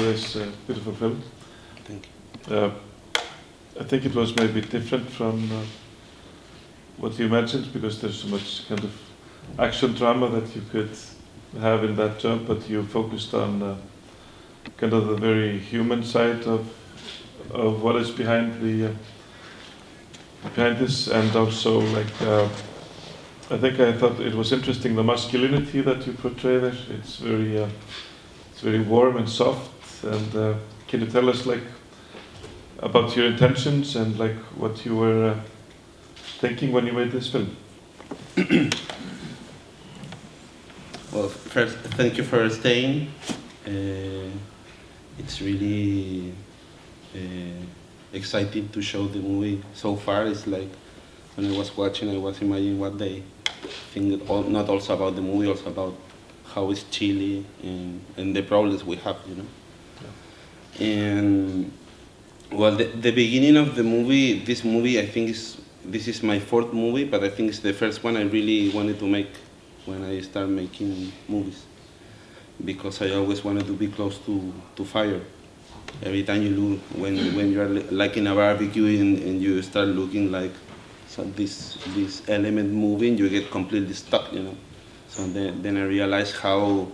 this beautiful film. Thank you. I think it was maybe different from what you imagined, because there's so much kind of action drama that you could have in that job, but you focused on kind of the very human side of what is behind this, and also like I thought it was interesting, the masculinity that you portray there. It's very warm and soft. And can you tell us like about your intentions and like what you were thinking when you made this film? Well, first, thank you for staying. It's really exciting to show the movie. So far, it's like when I was watching, I was imagining what they think, not also about the movie, also about how is Chile and the problems we have, you know. Yeah. And well, the beginning of the movie, this movie, I think this is my fourth movie, but I think it's the first one I really wanted to make when I started making movies, because I always wanted to be close to fire. Every time you look, when you're like in a barbecue and you start looking like this element moving, you get completely stuck, you know. So then I realized how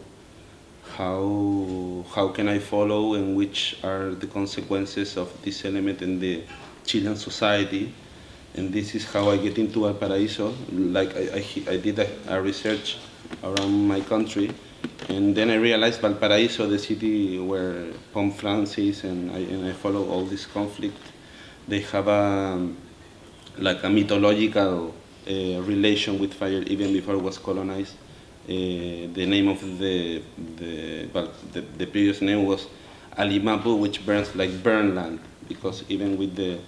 can I follow and which are the consequences of this element in the Chilean society. And this is how I get into Valparaíso. Like I did a research around my country, and then I realized Valparaíso, the city where Pope Francis and I follow all this conflict, they have like a mythological relation with fire even before it was colonized. The name of the previous name was Alimapu, which burns like burn land, because even with the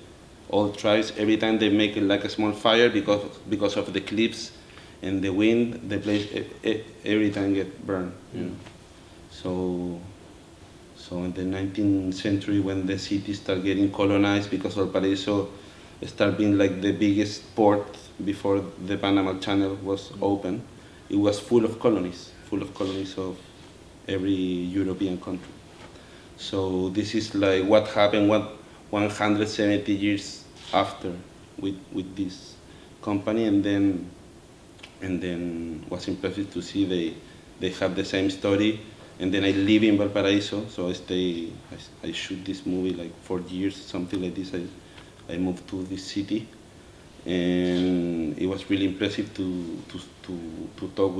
old tribes, every time they make it like a small fire, because of the cliffs and the wind, the place every time get burned. You know? So in the 19th century, when the city started getting colonized, because Valparaíso started being like the biggest port before the Panama Channel was open, it was full of colonies of every European country. So this is like what happened 170 years after with this company, and then was impressive to see they have the same story. And then I live in Valparaíso, so I shoot this movie like 4 years, something like this. I moved to this city, and it was really impressive to talk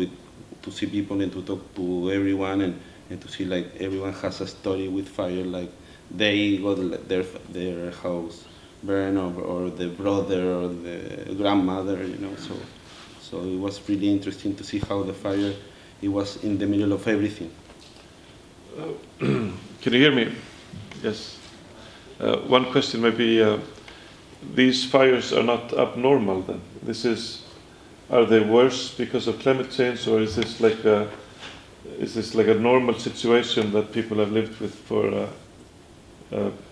to see people and to talk to everyone, and to see like everyone has a story with fire, like they got their house burned, or the brother or the grandmother, you know. So it was really interesting to see how the fire, it was in the middle of everything. Can you hear me? Yes. One question maybe. These fires are not abnormal then? Are they worse because of climate change, or is this like a normal situation that people have lived with for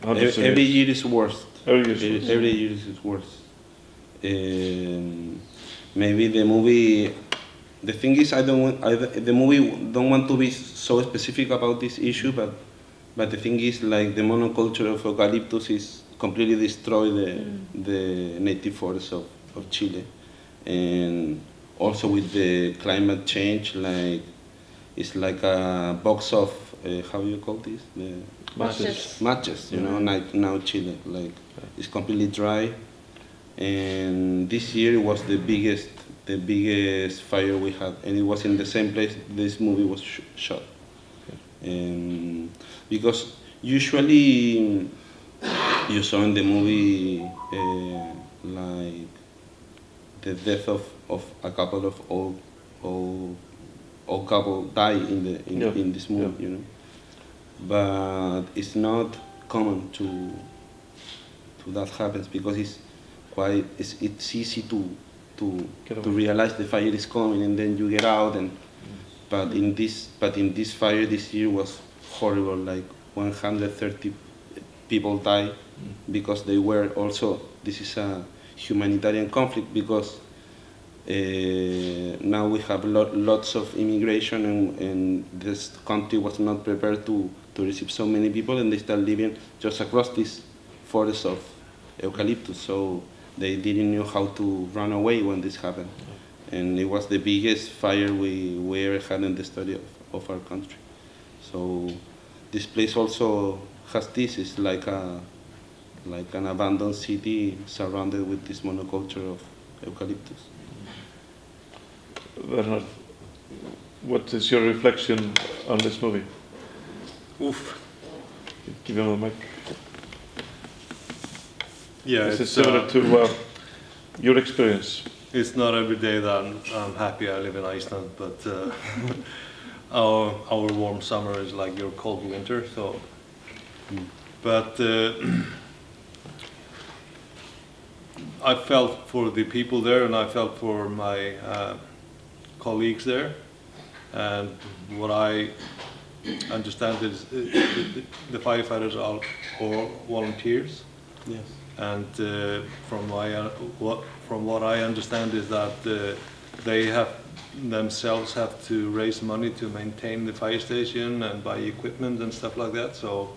hundreds of years? Every year is worse. Every year is worse. Maybe the movie. The thing is, the movie don't want to be so specific about this issue, but the thing is, like the monoculture of eucalyptus is completely destroy the native forests of Chile, and also with the climate change, like it's like a box of how you call this, the matches. You know, now Chile like it's completely dry, and this year was the biggest fire we had, and it was in the same place this movie was shot. And because usually you saw in the movie like the death of a couple of old couple die in this movie, you know. But it's not common to that happens, because it's easy to realize the fire is coming, and then you get out, but in this fire this year was horrible. Like 130 people died because they were also. This is a humanitarian conflict, because now we have lots of immigration, and this country was not prepared to to receive so many people, and they start living just across this forest of eucalyptus. So they didn't know how to run away when this happened, and it was the biggest fire we ever had in the story of our country. So this place also has this. It's like an abandoned city surrounded with this monoculture of eucalyptus. Bernard, what is your reflection on this movie? Oof. Give him the mic. Yeah, Is it similar to your experience? it's not every day that I'm happy I live in Iceland, but our warm summer is like your cold winter. So, but I felt for the people there, and I felt for my colleagues there, and what I understand is the firefighters are all volunteers. Yes. And from what I understand is that they themselves have to raise money to maintain the fire station and buy equipment and stuff like that. So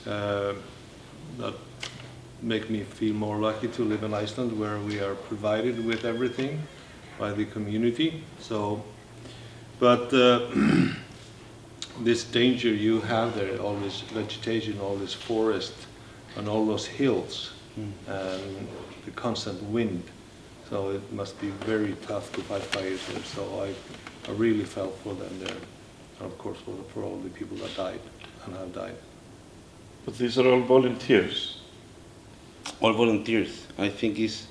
that makes me feel more lucky to live in Iceland, where we are provided with everything by the community. So, but this danger you have there, all this vegetation, all this forest, and all those hills, and the constant wind. So it must be very tough to fight fires there. So I really felt for them there, and of course for all the people that died and have died. But these are all volunteers. All volunteers. I think it's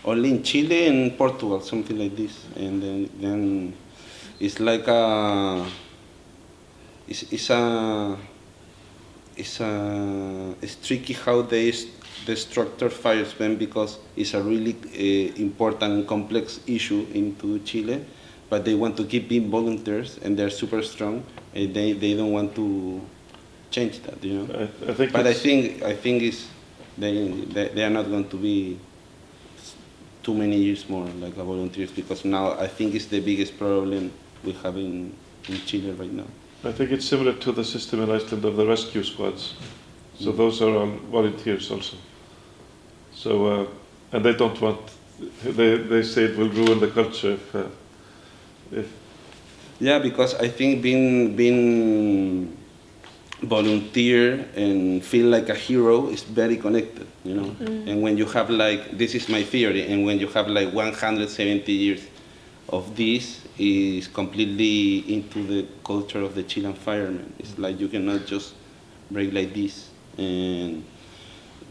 only in Chile and Portugal, something like this. And then it's like it's tricky how they structure firesmen, because it's a really important and complex issue into Chile, but they want to keep being volunteers, and they're super strong, and they don't want to change that, you know. I think. But I think it's they are not going to be too many years more like volunteers, because now I think it's the biggest problem we have in Chile right now. I think it's similar to the system in Iceland of the rescue squads. So those are all volunteers also. So and they don't want. They say it will ruin the culture if. Yeah, because I think being volunteer and feel like a hero is very connected, you know. And when you have like, this is my theory, and when you have like 170 years of this, is completely into the culture of the Chilean firemen. It's like you cannot just break like this. And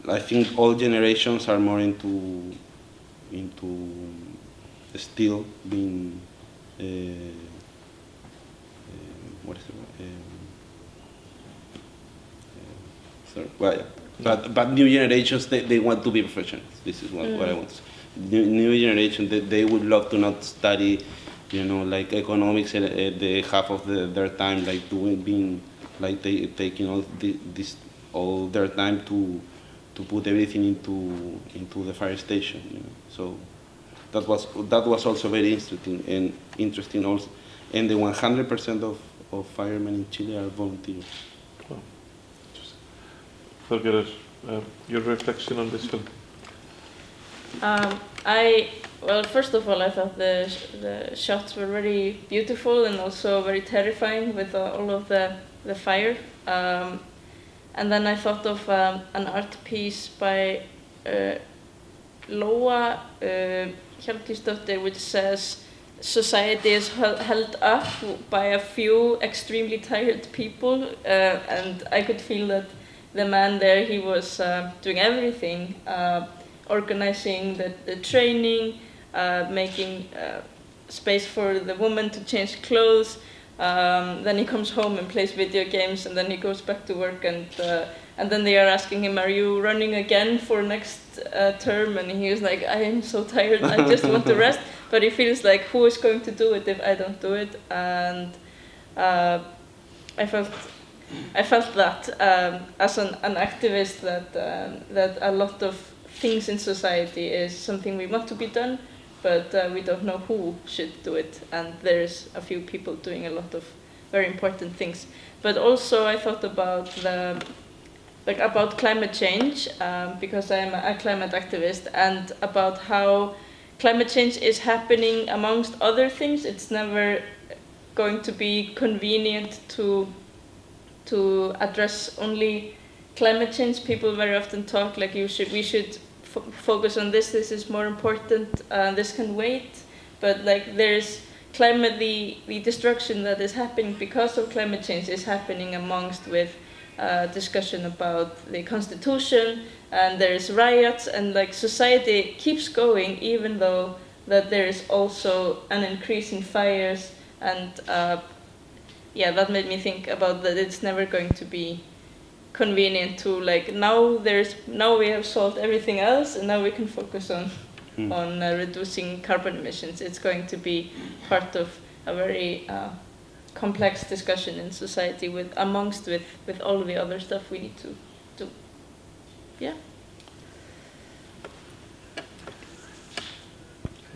I think all generations are more into still being what is it? Sorry. Well, yeah. But new generations, they want to be professionals. This is what I want to say. New generation, they would love to not study, you know, like economics at the half of their time, like being like taking all their time to put everything into the fire station, you know. So that was also very interesting also. And the 100% of firemen in Chile are volunteers. Wow. Þorgerður, your reflection on this film? Well, first of all, I thought the shots were very beautiful and also very terrifying with all of the fire. And then I thought of an art piece by Lóa Hjálmtýsdóttir, which says, "Society is held up by a few extremely tired people," and I could feel that the man there, he was doing everything, organizing the training, making space for the woman to change clothes. Then he comes home and plays video games, and then he goes back to work, and then they are asking him, "Are you running again for next term?" And he was like, "I am so tired, I just want to rest." But he feels like, who is going to do it if I don't do it? And I felt that as an activist, that a lot of things in society is something we want to be done, but we don't know who should do it. And there's a few people doing a lot of very important things. But also I thought about about climate change, because I'm a climate activist, and about how climate change is happening amongst other things. It's never going to be convenient to address only climate change. People very often talk like we should focus on this is more important, this can wait. But like there's the destruction that is happening because of climate change is happening amongst with discussion about the constitution, and there's riots, and like society keeps going even though that there is also an increase in fires, and that made me think about that it's never going to be convenient to like now we have solved everything else and now we can focus on reducing carbon emissions. It's going to be part of a very complex discussion in society with all the other stuff we need to do. Yeah.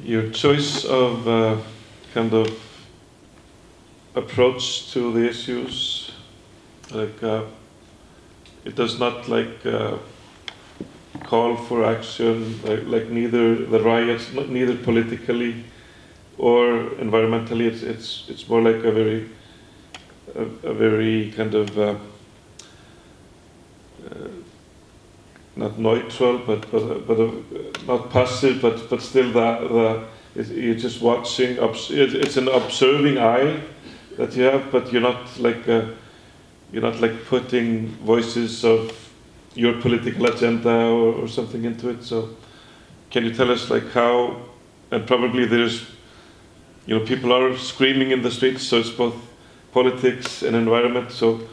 Your choice of kind of approach to the issues, like it does not like call for action, like neither the riots, neither politically or environmentally. It's more like a very kind of not neutral, but not passive, but still you're just watching. It's an observing eye that you have, but you're not like putting voices of your political agenda or something into it. So, can you tell us like how? And probably there's, people are screaming in the streets, so it's both politics and environment. So,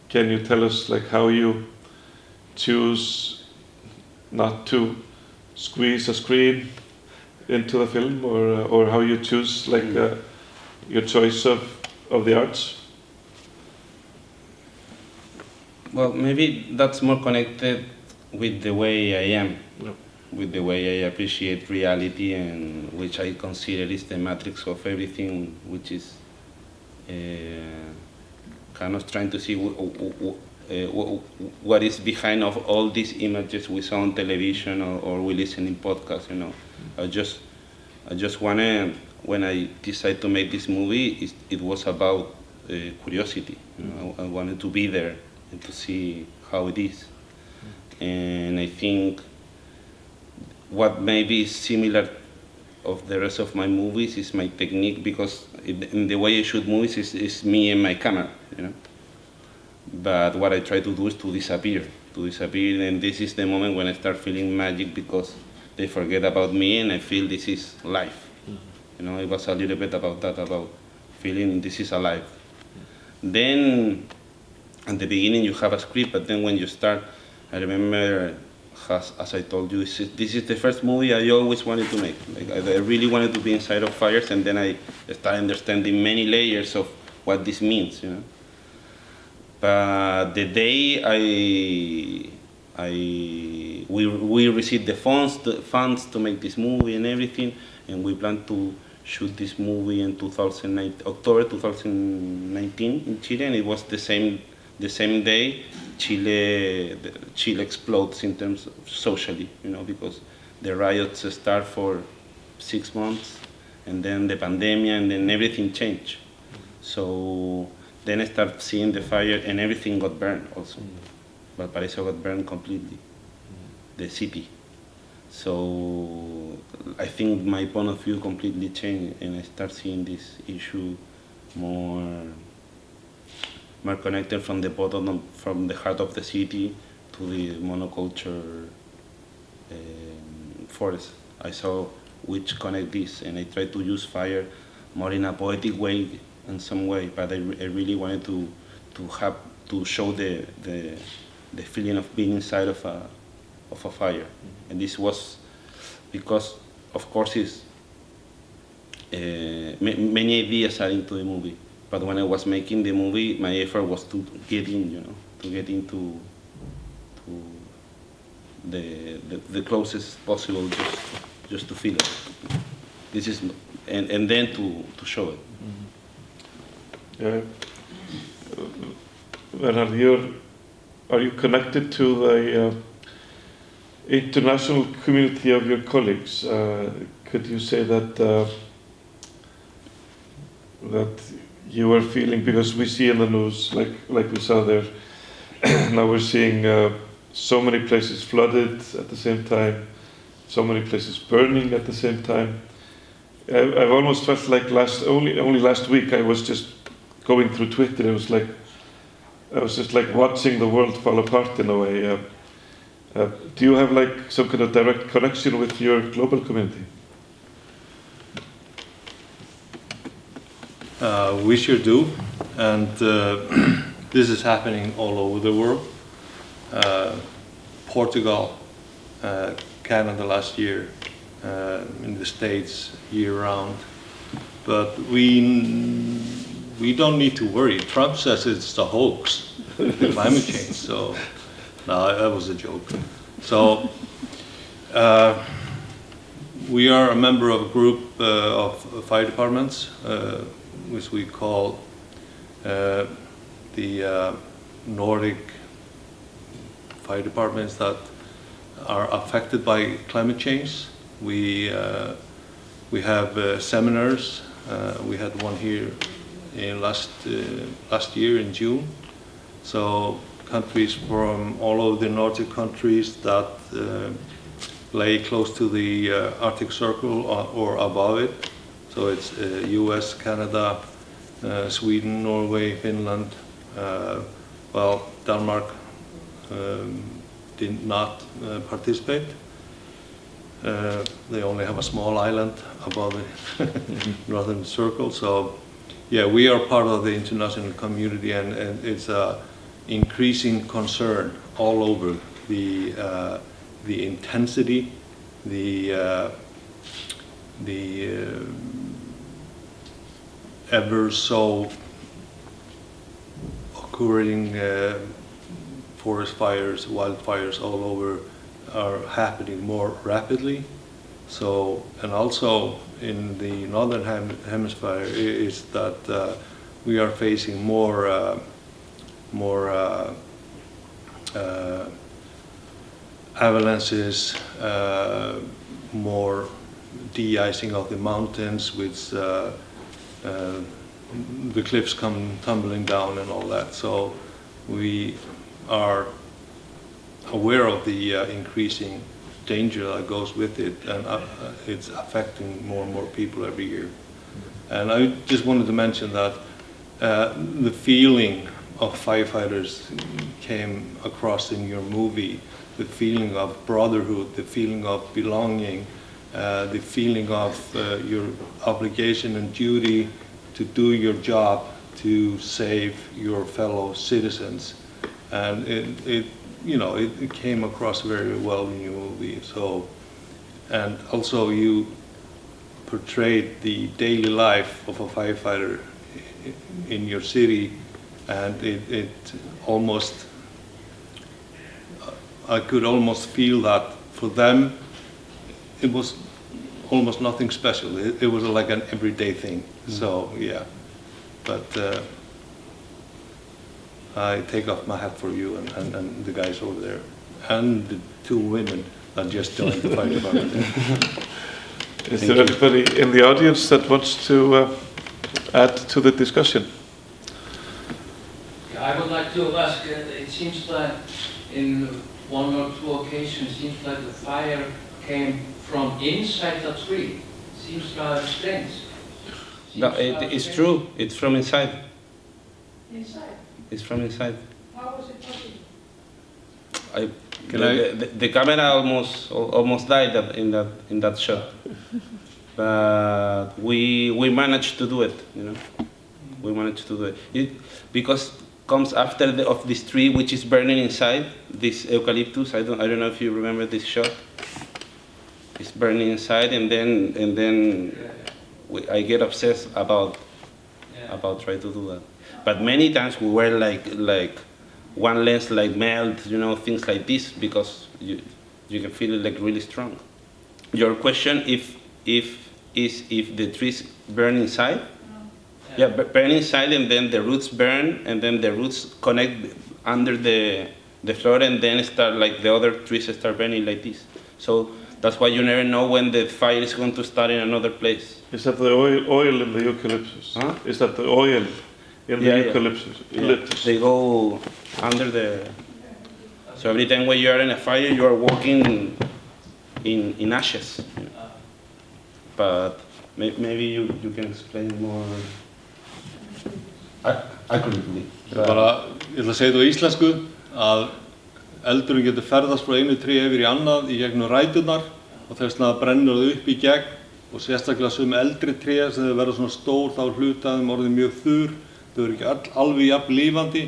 can you tell us like how you choose not to squeeze a screen into the film, or how you choose like your choice of the arts? Well, maybe that's more connected with the way I am, with the way I appreciate reality, and which I consider is the matrix of everything, which is kind of trying to see what is behind of all these images we saw on television or we listen in podcasts. I just wanted, when I decided to make this movie, it was about curiosity. I wanted to be there and to see how it is. And I think what may be similar of the rest of my movies is my technique, because in the way I shoot movies is me and my camera, But what I try to do is to disappear, and this is the moment when I start feeling magic, because they forget about me and I feel this is life. It was a little bit about that, about feeling this is alive. Then at the beginning you have a script, but then when you start, I remember, as I told you, this is the first movie I always wanted to make. Like, I really wanted to be inside of fires, and then I started understanding many layers of what this means, But the day we received the funds to make this movie and everything, and we planned to shoot this movie in October 2019 in Chile, and it was the same day Chile explodes in terms of socially, because the riots start for 6 months, and then the pandemic, and then everything changed. So then I started seeing the fire, and everything got burned also. Valparaiso got burned completely, the city. So I think my point of view completely changed, and I start seeing this issue more connected from the bottom, from the heart of the city to the monoculture forest. I saw which connect this, and I tried to use fire more in a poetic way, in some way. But I really wanted to show the feeling of being inside of a fire, and this was because, of course, many ideas are into the movie. But when I was making the movie, my effort was to get in, to get into the closest possible, just to feel it. This is, and then to show it. Bernhard, are you connected to the international community of your colleagues? Could you say that that you are feeling, because we see in the news, like we saw there, now we're seeing so many places flooded at the same time, so many places burning at the same time. I've almost felt like only last week I was just going through Twitter. I was just like watching the world fall apart in a way. Do you have like some kind of direct connection with your global community? We sure do, and this is happening all over the world. Portugal, Canada last year, in the States year-round. But we don't need to worry. Trump says it's the hoax, the climate change. So, no, that was a joke. So, we are a member of a group of fire departments, which we call the Nordic fire departments that are affected by climate change. We have seminars. We had one here in last year in June. So countries from all over the Nordic countries that lay close to the Arctic Circle or above it. So it's US, Canada, Sweden, Norway, Finland. Well, Denmark did not participate. They only have a small island above the northern circle. So, yeah, we are part of the international community, and it's a increasing concern all over. The intensity, the ever so occurring forest fires, wildfires all over are happening more rapidly. So, and also in the northern hemisphere is that we are facing more avalanches, more de-icing of the mountains, with the cliffs come tumbling down and all that. So we are aware of the increasing danger that goes with it, and it's affecting more and more people every year. And I just wanted to mention that the feeling of firefighters came across in your movie, the feeling of brotherhood, the feeling of belonging, the feeling of your obligation and duty to do your job to save your fellow citizens. And it came across very well in your movie. So, and also you portrayed the daily life of a firefighter in your city, and it almost, I could almost feel that for them it was almost nothing special. It was like an everyday thing. So yeah, but I take off my hat for you and the guys over there, and the two women that just joined the fire department. Is there anybody in the audience that wants to add to the discussion? I would like to ask, it seems like in one or two occasions, it seems like the fire came from inside the tree. Seems rather strange. No, it's true. It's from inside. Inside? It's from inside. How was it possible? The camera almost died in that shot, but we managed to do it. We managed to do it because comes after of this tree which is burning inside, this eucalyptus. I don't know if you remember this shot. It's burning inside, and then I get obsessed about trying to do that. But many times we were like one lens like melt, things like this, because you can feel it like really strong. Your question, if the trees burn inside? Yeah, burn inside, and then the roots burn, and then the roots connect under the floor, and then start like the other trees start burning like this. So that's why you never know when the fire is going to start in another place. Is that the oil in the eucalyptus? Huh? Is that the oil in the Yeah, yeah. eucalyptus? Yeah, they go under the. So every time when you are in a fire, you are walking in ashes. You know. But maybe you can explain more accurately. Ég ætla að segja þetta á íslensku að eldurinn getur ferðast frá einu tré yfir í annað í gegnum ræturnar og þess vegna brennur það upp í gegn og sérstaklega sum eldri tré sem þau verða svona stór þá er hluti af þeim orðið mjög þurr, þau eru ekki alveg jafn lifandi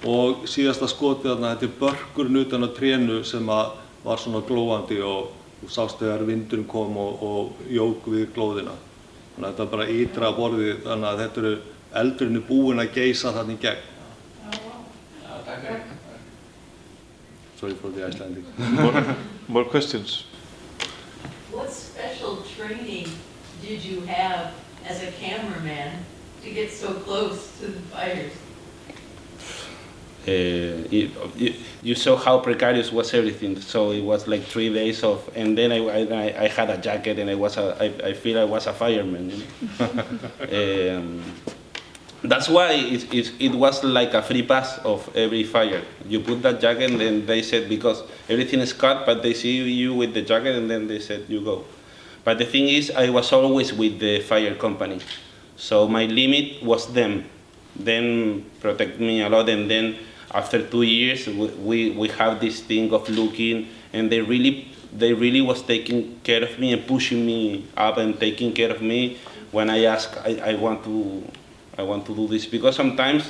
og síðasta skotið þarna þetta er börkurinn utan á trénu sem var svona glóandi og sást þegar vindurinn kom og jók við glóðina. Þannig að þetta er bara ytra borðið þannig að þetta eru eldurinn er búinn að geysa þarna í gegn. Sorry for the Icelandic. More questions? What special training did you have as a cameraman to get so close to the fires? You saw how precarious was everything. So it was like 3 days of, and then I had a jacket, and I feel I was a fireman. You know? That's why it was like a free pass of every fire. You put that jacket, and then they said, because everything is cut, but they see you with the jacket, and then they said, you go. But the thing is, I was always with the fire company. So my limit was them. Them protect me a lot, and then after 2 years, we have this thing of looking, and they really was taking care of me and pushing me up and taking care of me when I ask, I want to do this, because sometimes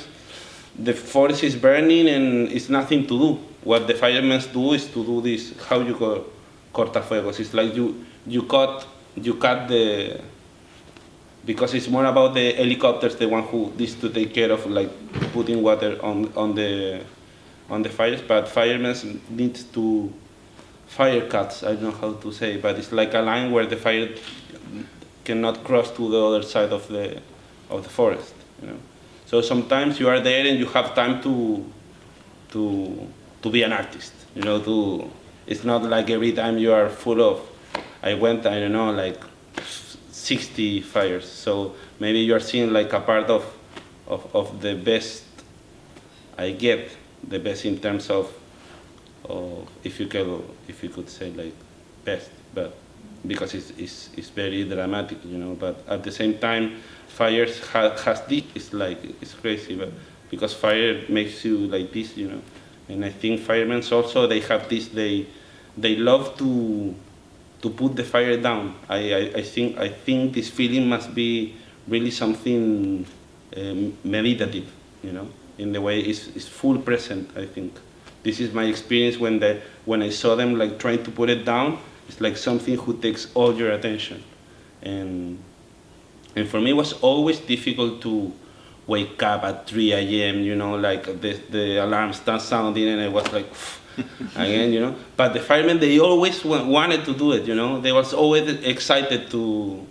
the forest is burning and it's nothing to do. What the firemen do is to do this, how you call cortafuegos. It's like you cut the, because it's more about the helicopters, the one who needs to take care of like putting water on the fires, but firemen need to fire cuts. I don't know how to say, but it's like a line where the fire cannot cross to the other side of the forest. You know? So sometimes you are there and you have time to be an artist. You know, it's not like every time you are full of. I went, I don't know, like 60 fires. So maybe you are seeing like a part of the best I get, the best in terms of if you could say like best, but because it's very dramatic, you know. But at the same time, fires has this. It's crazy, but because fire makes you like this, you know. And I think firemen also they have this. They love to put the fire down. I think this feeling must be really something meditative, you know. In the way it's full present. I think this is my experience when I saw them like trying to put it down. It's like something who takes all your attention, and for me it was always difficult to wake up at 3 a.m. You know, like the alarm starts sounding, and I was like again, you know. But the firemen, they always wanted to do it, you know. They was always excited to.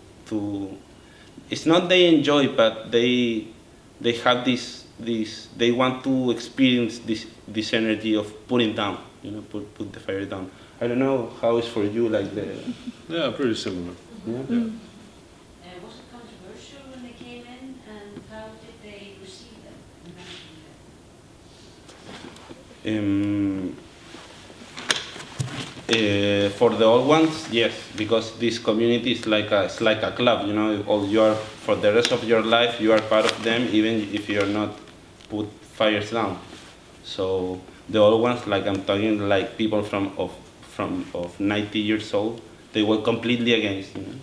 It's not they enjoy, but they have this. They want to experience this energy of putting down, you know, put the fire down. I don't know how it's for you, like the. Yeah, pretty similar. Yeah. And was it controversial when they came in, and how did they receive them? For the old ones, yes, because this community is like a club, you know. All you are for the rest of your life, you are part of them, even if you are not put fires down. So the old ones, like I'm talking, like people from 90 years old, they were completely against, you know.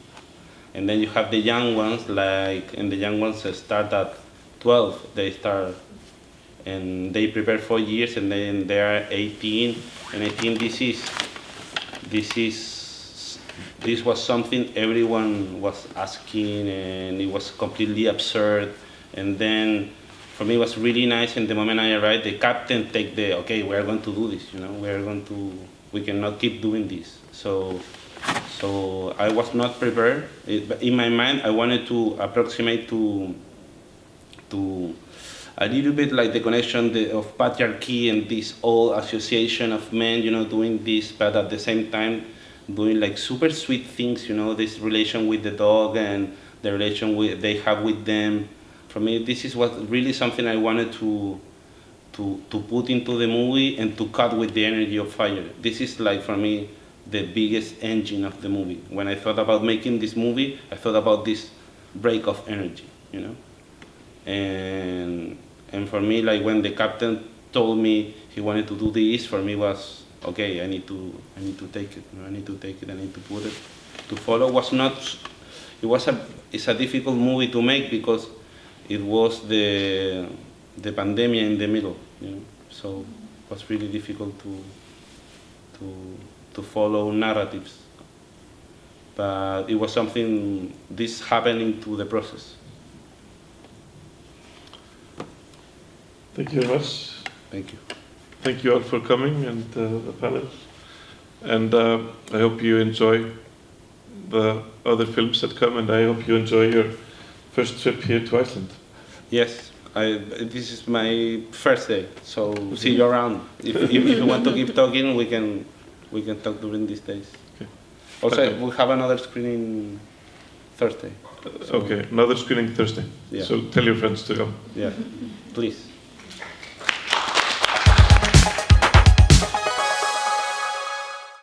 And then you have the young ones, and the young ones start at 12. They start, and they prepare for years, and then they are 18. And I think this was something everyone was asking, and it was completely absurd. And then for me it was really nice, and the moment I arrived, the captain okay, we are going to do this, you know, we cannot keep doing this. So I was not prepared. In my mind, I wanted to approximate to to a little bit like the connection of patriarchy and this old association of men, doing this, but at the same time doing like super sweet things, this relation with the dog and the relation they have with them. For me, this is what really something I wanted to put into the movie and to cut with the energy of fire. This is like, for me, the biggest engine of the movie. When I thought about making this movie, I thought about this break of energy, And for me, like when the captain told me he wanted to do this, for me was okay. I need to take it. I need to take it. I need to put it. To follow it's a difficult movie to make because it was the pandemic in the middle, So it was really difficult to follow narratives. But it was something this happening to the process. Thank you very much. Thank you. Thank you all for coming and the panel. And I hope you enjoy the other films that come, and I hope you enjoy your first trip here to Iceland. Yes, this is my first day, so see you around. If you want to keep talking, we can talk during these days. Okay. Also, we have another screening Thursday. Okay, another screening Thursday. Yeah. So tell your friends to come. Yeah, please.